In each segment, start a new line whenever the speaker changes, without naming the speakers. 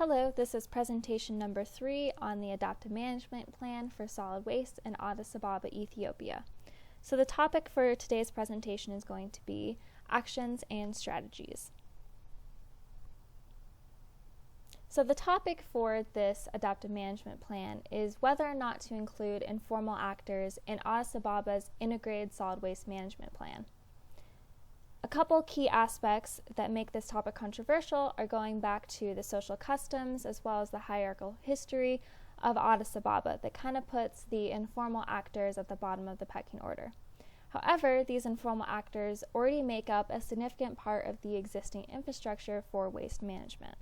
Hello, this is presentation number 3 on the Adaptive Management Plan for Solid Waste in Addis Ababa, Ethiopia. So the topic for today's presentation is going to be actions and strategies. So the topic for this Adaptive Management Plan is whether or not to include informal actors in Addis Ababa's Integrated Solid Waste Management Plan. A couple key aspects that make this topic controversial are going back to the social customs as well as the hierarchical history of Addis Ababa that kind of puts the informal actors at the bottom of the pecking order. However, these informal actors already make up a significant part of the existing infrastructure for waste management.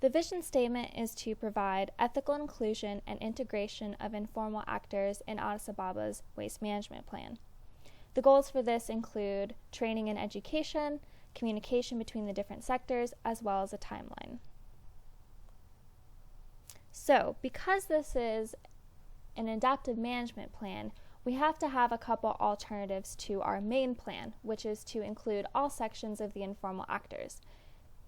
The vision statement is to provide ethical inclusion and integration of informal actors in Addis Ababa's waste management plan. The goals for this include training and education, communication between the different sectors, as well as a timeline. So, because this is an adaptive management plan, we have to have a couple alternatives to our main plan, which is to include all sections of the informal actors.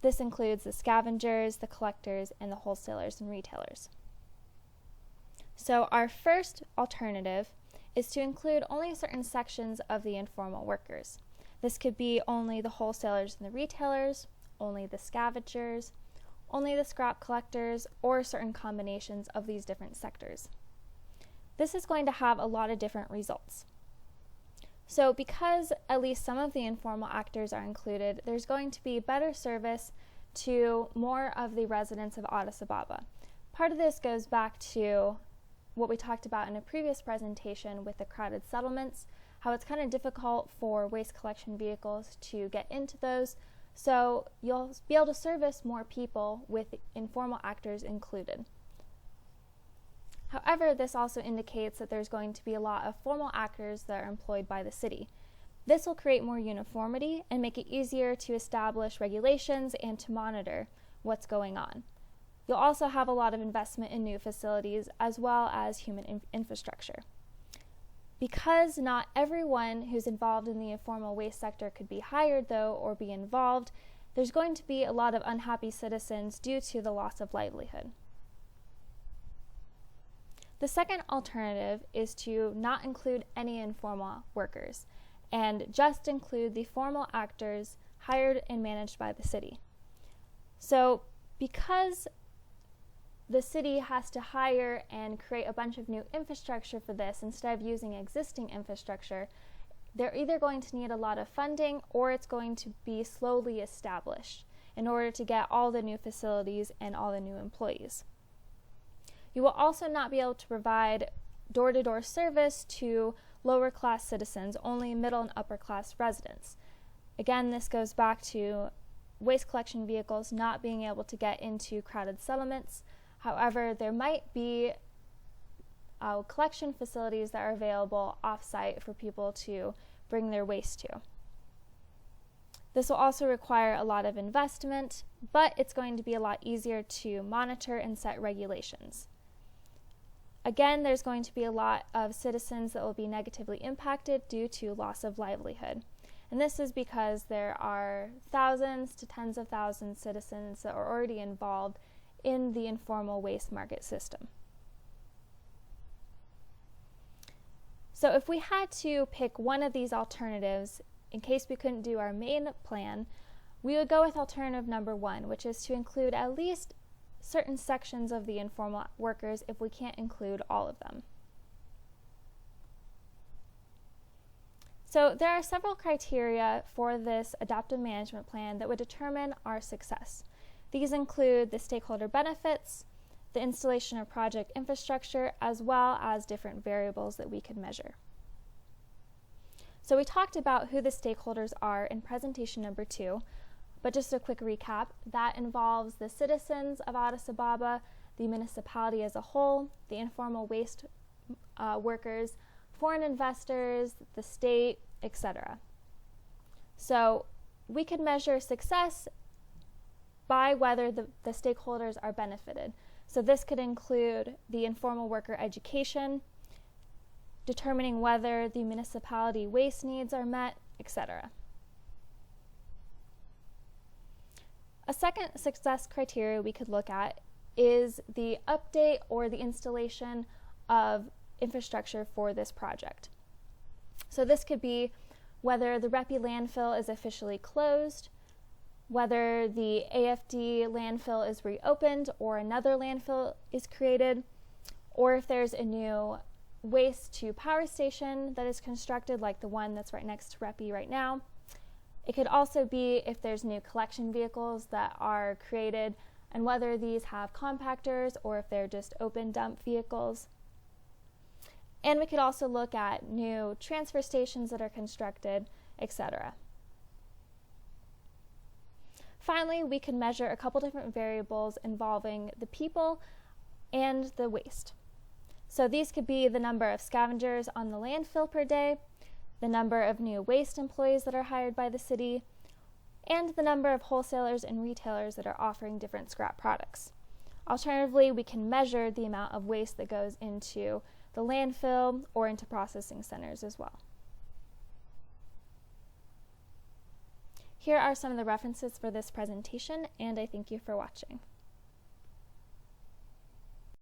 This includes the scavengers, the collectors, and the wholesalers and retailers. So, our first alternative is to include only certain sections of the informal workers. This could be only the wholesalers and the retailers, only the scavengers, only the scrap collectors, or certain combinations of these different sectors. This is going to have a lot of different results. So because at least some of the informal actors are included, there's going to be better service to more of the residents of Addis Ababa. Part of this goes back to what we talked about in a previous presentation with the crowded settlements, how it's kind of difficult for waste collection vehicles to get into those, so you'll be able to service more people with informal actors included. However, this also indicates that there's going to be a lot of formal actors that are employed by the city. This will create more uniformity and make it easier to establish regulations and to monitor what's going on. You'll also have a lot of investment in new facilities as well as human infrastructure. Because not everyone who's involved in the informal waste sector could be hired, though, or be involved, there's going to be a lot of unhappy citizens due to the loss of livelihood. The second alternative is to not include any informal workers and just include the formal actors hired and managed by the city. So, because the city has to hire and create a bunch of new infrastructure for this instead of using existing infrastructure, they're either going to need a lot of funding or it's going to be slowly established in order to get all the new facilities and all the new employees. You will also not be able to provide door-to-door service to lower class citizens, only middle and upper class residents. Again, this goes back to waste collection vehicles not being able to get into crowded settlements. However, there might be collection facilities that are available off-site for people to bring their waste to. This will also require a lot of investment, but it's going to be a lot easier to monitor and set regulations. Again, there's going to be a lot of citizens that will be negatively impacted due to loss of livelihood. And this is because there are thousands to tens of thousands of citizens that are already involved in the informal waste market system. So if we had to pick one of these alternatives, in case we couldn't do our main plan, we would go with alternative number 1, which is to include at least certain sections of the informal workers if we can't include all of them. So there are several criteria for this adaptive management plan that would determine our success. These include the stakeholder benefits, the installation of project infrastructure, as well as different variables that we could measure. So we talked about who the stakeholders are in presentation number 2, but just a quick recap, that involves the citizens of Addis Ababa, the municipality as a whole, the informal waste workers, foreign investors, the state, etc. So we could measure success by whether the stakeholders are benefited. So this could include the informal worker education, determining whether the municipality waste needs are met, etc. A second success criteria we could look at is the update or the installation of infrastructure for this project. So this could be whether the Repi landfill is officially closed, whether the AFD landfill is reopened or another landfill is created, or if there's a new waste to power station that is constructed like the one that's right next to Repi right now. It could also be if there's new collection vehicles that are created and whether these have compactors or if they're just open dump vehicles. And we could also look at new transfer stations that are constructed, etc. Finally, we can measure a couple different variables involving the people and the waste. So these could be the number of scavengers on the landfill per day, the number of new waste employees that are hired by the city, and the number of wholesalers and retailers that are offering different scrap products. Alternatively, we can measure the amount of waste that goes into the landfill or into processing centers as well. Here are some of the references for this presentation, and I thank you for watching.